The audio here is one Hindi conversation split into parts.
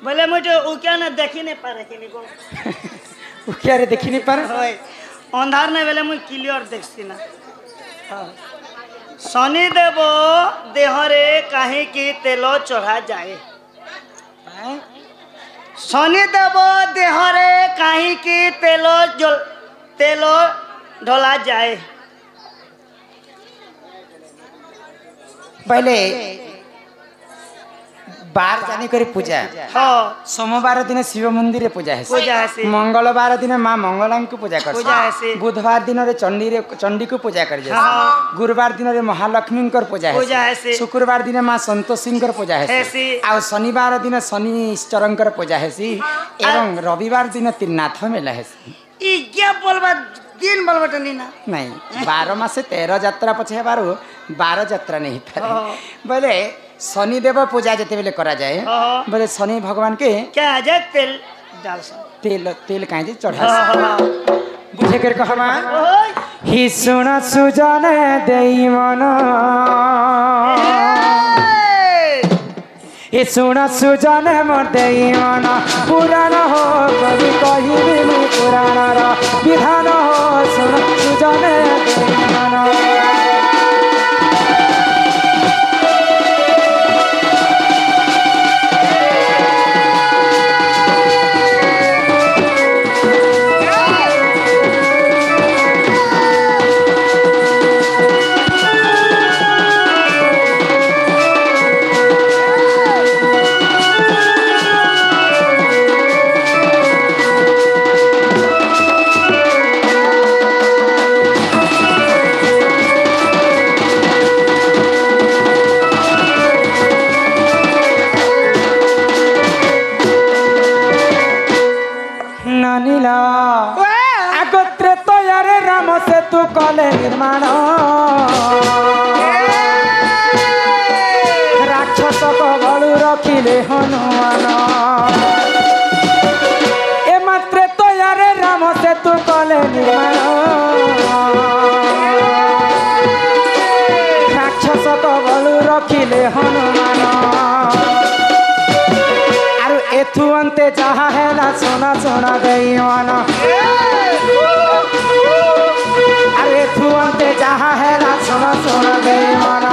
बोले मुझे उकिया ने देखी नहीं पारे के निको उकिया रे देखी नहीं पारे होय अंधार ने बेले मुझे क्लियर देखसी ना शनि देव देहरे कहीं की तेलो चढ़ा जाए शनि देव देहरे कहीं की तेलो ढोला जाए पहले बार जानी करी पूजा हाँ सोमवार दिन शिव मंदिर पूजा पूजा है है मंगलवार दिन माँ मंगला को पूजा कर पूजा है बुधवार दिन रे चंडी को पूजा कर हाँ। गुरुवार दिन रे महालक्ष्मी कर पूजा है शुक्रवार दिन माँ संतोषी कर पूजा है आ शनिवार दिन शनिश्चर कर पूजा है एवं रविवार दिन त्रिनाथ मेला है दिन बोलबा नहीं 12 मासे 13 यात्रा पछे बारो 12 यात्रा नहीं पारे बोले शनिदेव पूजा जिते बेले करा जाए बोले शनि भगवान के क्या है तेल डाल तेल तेल कहीं चढ़ा बुझे कर कहमा ही सुना सुजन देई मन ए सुना सुजन मोर देई मन पुराण हो कवि कहिबे पुराण रा विधान हो सुना सुजन देई मन तू कले निर्माण राक्षस बलु रखिले हनुमान ए मात्रे तो यारे राम से तू कले निर्माण राक्षस बलु रखिले हनुमान आरु एथु अंते जहा है सोना सोना दैवान तुअंते जहाँ है ना सुना सुना देवाना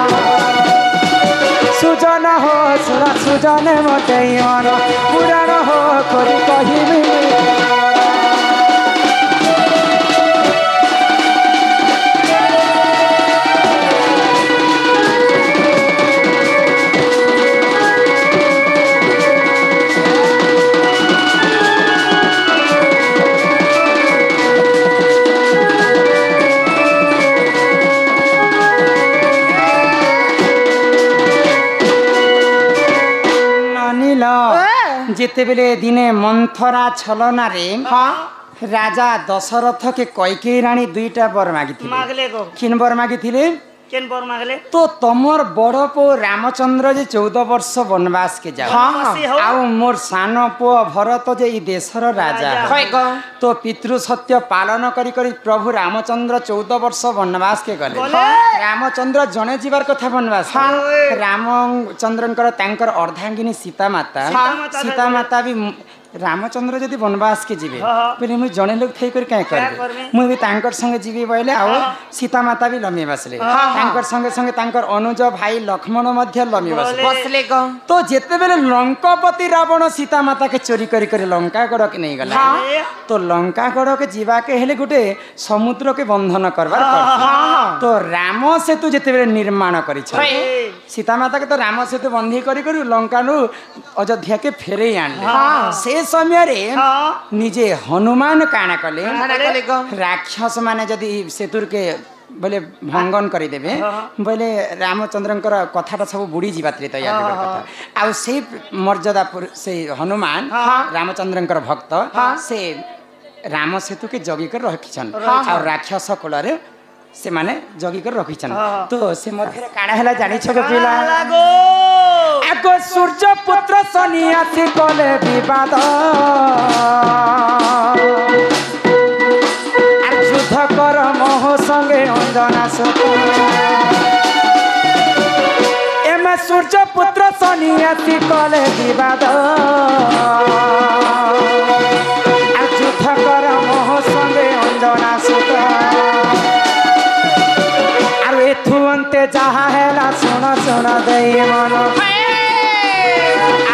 सुजन हो सुना सुजन मते याना पुराण हो करी कहिबे जिते बेले दिने मंथरा छलना रे राजा दशरथ के कैकेयी रानी दुईटा बर मागी किन बर मागी तो तमर बड़ पो रामचंद्र जे 14 वर्ष वनवास के जाओ आउ मोर सान पो भरत जे ई देशर राजा तो पितृ सत्य पालन करी करी प्रभु रामचंद्र 14 वर्ष वनवास के गले रामचंद्र जने जीवार कथा वनवास रामचंद्रंकर तांकर अर्धांगिनी सीता माता भी रामचंद्र जदि वनवास के जीवे पहले मुझे जड़े लोग थी कर मुझे संगे जीवी बोले आओ सीता माता भी लम्बी बसले संगे संगे अनुज भाई लक्ष्मण लम्बी बसले तो जिते बेले लंकापति रावण सीता माता के चोरी करी लंकागढ़ के नहीं गला तो लंकागढ़ के जीवा के हेले गोटे समुद्र के बंधन करवार तो राम सेतु जिते बेले निर्माण कर सीता माता के तो राम सेतु बंधी करी लंका अयोध्या के फेरे आने समय रे निजे हनुमान काना कले राक्षस माने जदि सेतुर के बोले भंगन कर देबे बोले रामचंद्रंकर कथाटा सब बुड़ी जीवात्री तैयार कथा आ से मर्यादा से हनुमान रामचंद्रंकर भक्त से राम सेतु के जगी कर रखिछन आ राक्षस कुल रे से माने जगी कर रखिछन तो से मध्य काना हला जानि छ पिला आगो सूर्य पुत्र शनि आसी कले विवाद युद्ध कर मोह संगे अंजना सुख एम सूर्य पुत्र शनि आसी कले विवाद যাহা হেলা শুণ শুণ দেই মন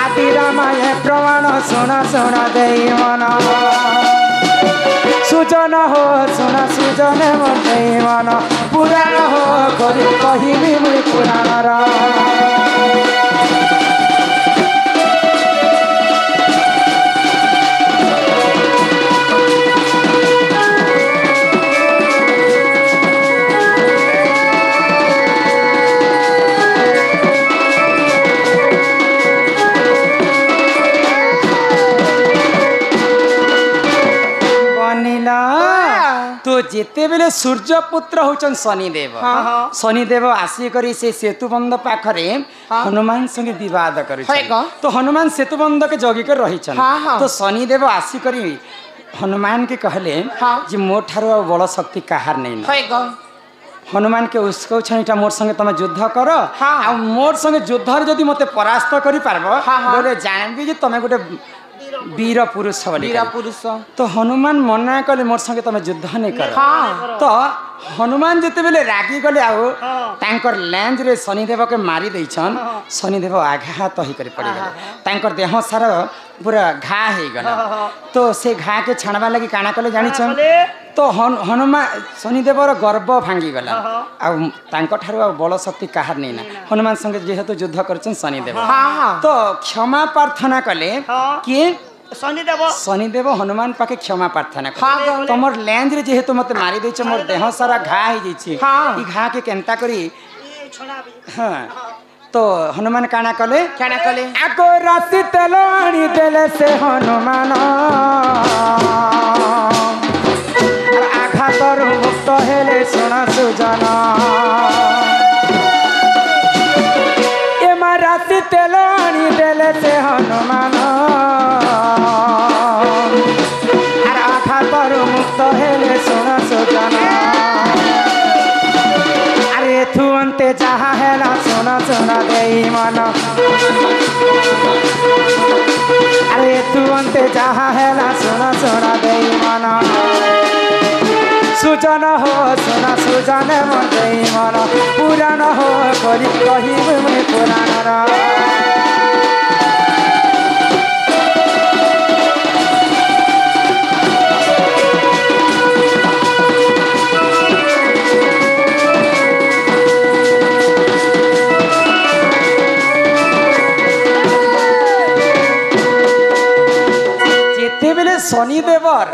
আদি রামায়ে প্রমাণ শুণ শুণ দেই মন সুজন হো শুণ সুজনে মন দেই মন পুরাণ হো করি কহিবি মুই পুরাণর तो जिते बेले सूर्य पुत्र होचन शनिदेव शनिदेव आसिक से सेतुबंध पाखरे हनुमान संगे विवाद कर तो हनुमान सेतुबंध के जगी कर रही तो शनिदेव आसिक हनुमान के कहले जे मोर ठारो बड़ शक्ति कहार नहीं हनुमान के उसको छटा मोर संगे तुम युद्ध कर आ मोर संगे युद्ध जदि मते परास्त करि पारबो बोले जानबी जे तुम गोटे वीर पुरुष वीर पुरुष तो हनुमान मना कले मोर संगे तुम युद्ध नहीं कर तो हनुमान जिते बेले रागी गले आउर लेंज रे शनिदेव के मारी देछन शनिदेव आघात ही कर पड़ी गले देह सारा पूरा घा हे गला तो से घा के छाणबा लगी काना कले जानि छन तो हनुमान शनिदेवर गर्व भांगी गला आ बल शक्ति कहार नहीं ना हनुमान संगे जेहेतु युद्ध करछन शनिदेव तो क्षमा प्रार्थना कले कि शनिदेव हनुमान पाके क्षमा प्रार्थना कर तुमर लेंज रे जेहेतु मते मारी देछ मोर देह सारा घा हे जैछि ई घा के केनता करी हां तो हनुमान काना कले आको राति तेल आनी देले से हनुमान आघातर मुक्त हेले सुना सुजन एमा राति तेल आनी देले से हनुमान आघातर मुक्त हेले सुना सुजन अरे थु अंते जहा हेला सुना सुना देई मन अरे तू अंते जहा हेला सुना सुना देई मन सुजन हो सुना सुजन मन देई मन पुराण हो करी कहिबे मैं पुराणर शनिदेवर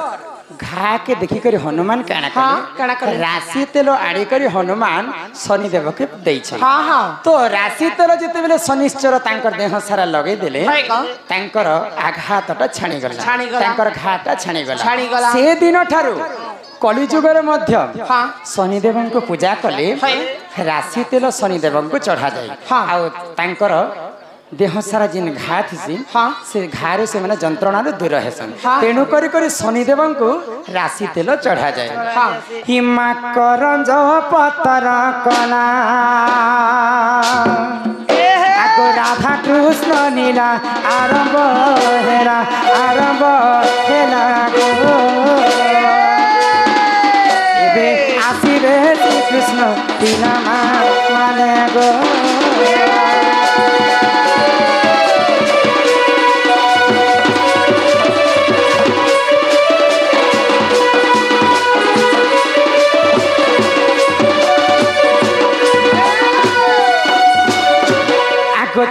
घा के देखी करी हनुमान काना करे राशि तेल आड़ी करी हनुमान शनिदेव के देई छ तो राशि तेल जते बेले शनिश्चर तांकर देह सारा लगे देले तांकर आघातटा छाणी गला तांकर घाटा छाणी गला से दिन ठारू कलिजुग रे मध्य शनिदेव को पूजा कले राशि तेल शनिदेव को चढ़ा जाय आ तांकर देह सारा जिन घा थी से घारे से माने जंत्रणा दूर हेसन तेणु करी करी शनिदेव को राशि तेल चढ़ा जाए हिमा करंज पतर कला आगो राधा कृष्ण नीला आरंभ हेला गो एबे आसीबे श्री कृष्ण तीना माने गो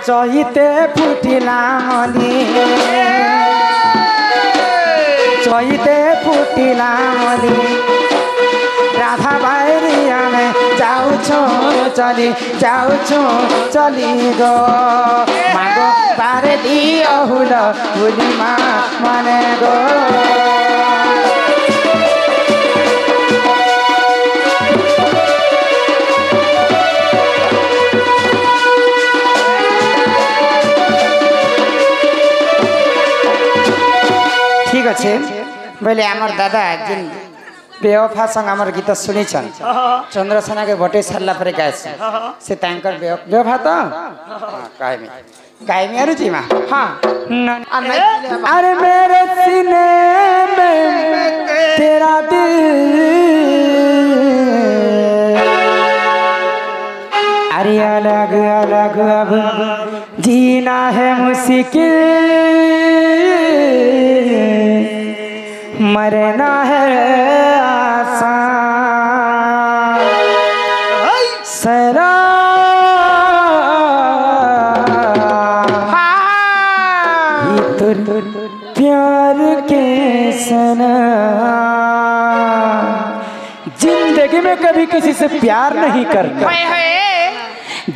चहिते फुटिला मली चहिते फुटिला मली राधा बाहरिया में चली गो मागो बारे दियो हुल हुली माने गो ठीक अच्छे बोले आमर दादा जिन बेवफा संग आमर गीत शुणी चंद्रसेना के बटे सारा पर गाय से बेवफा तो गायमी अरु जी हाँ अरे मेरे सीने में तेरा दिल अलग अब जीना है मुश्किल, मरना है आसान। सलाम प्यार के सनम। जिंदगी में कभी किसी से प्यार नहीं करना,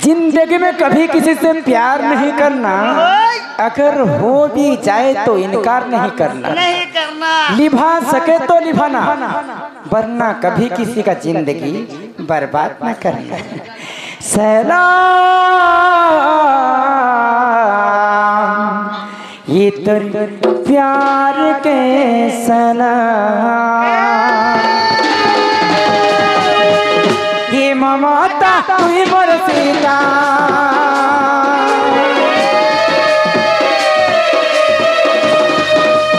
जिंदगी में कभी किसी से प्यार नहीं करना, अगर हो भी जाए तो इनकार नहीं करना, निभा सके तो निभाना, वरना कभी किसी का जिंदगी बर्बाद न करना। सलाम ये तो प्यार के सलाम, ये ममता तुई मोर सीता,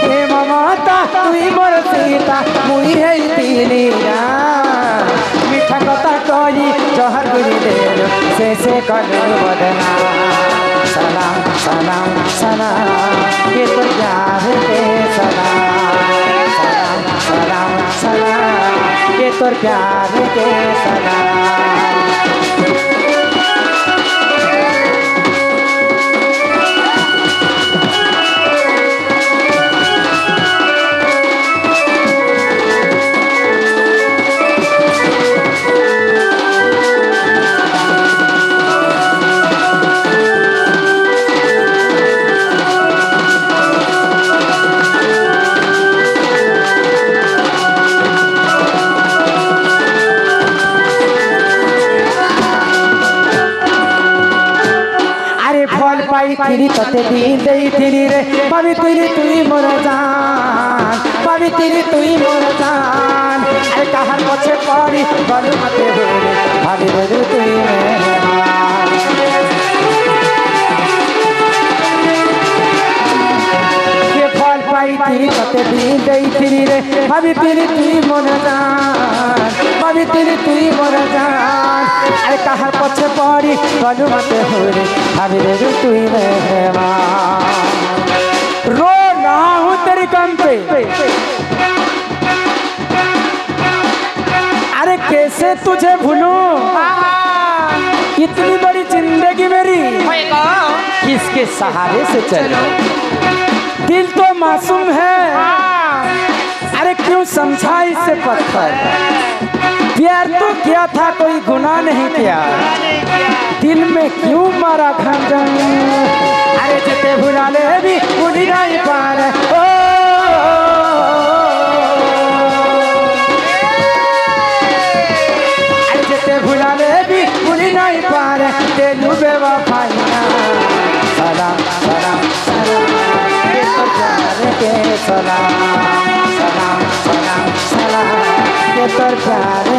ये ममता तुई मोर सीता, मुई है तीलिया मीठा कथा कही जहर गुरी देल से कर बदना। सलाम सलाम सलाम ये तो प्यार के सलाम, सलाम सलाम सलाम ये तो प्यार के सलाम। पाई तते दिन देई थिरी रे पावी तुई मोर जान, पावी तुई मोर जान। अरे कहार पछे पड़ी गलु मते होरे भाभी रे तुई मेहमान। ये फल पाई थी तते दिन देई थिरी रे पावी तुई मोर जान, पावी तुई मोर जान। अरे कहार पछे पड़ी गलु मते होरे भाभी रे तुई मेहमान। रो रहा हूँ तेरी कम पे, अरे कैसे तुझे भूलूं, इतनी बड़ी जिंदगी मेरी किसके सहारे से चलूं। दिल तो मासूम है, अरे क्यों समझा इसे पत्थर। प्यार तो किया था कोई गुनाह नहीं किया, दिल में क्यों मारा खंजर। अरे जिते भुला ले भी भूली नहीं पार, अरे जिते भुला ले भी भूली नहीं पार तेलू बेवफाइया। सलाम सलाम सलाम ये तो प्यार के सलाम, सलाम सलाम सलाम ये तो प्यार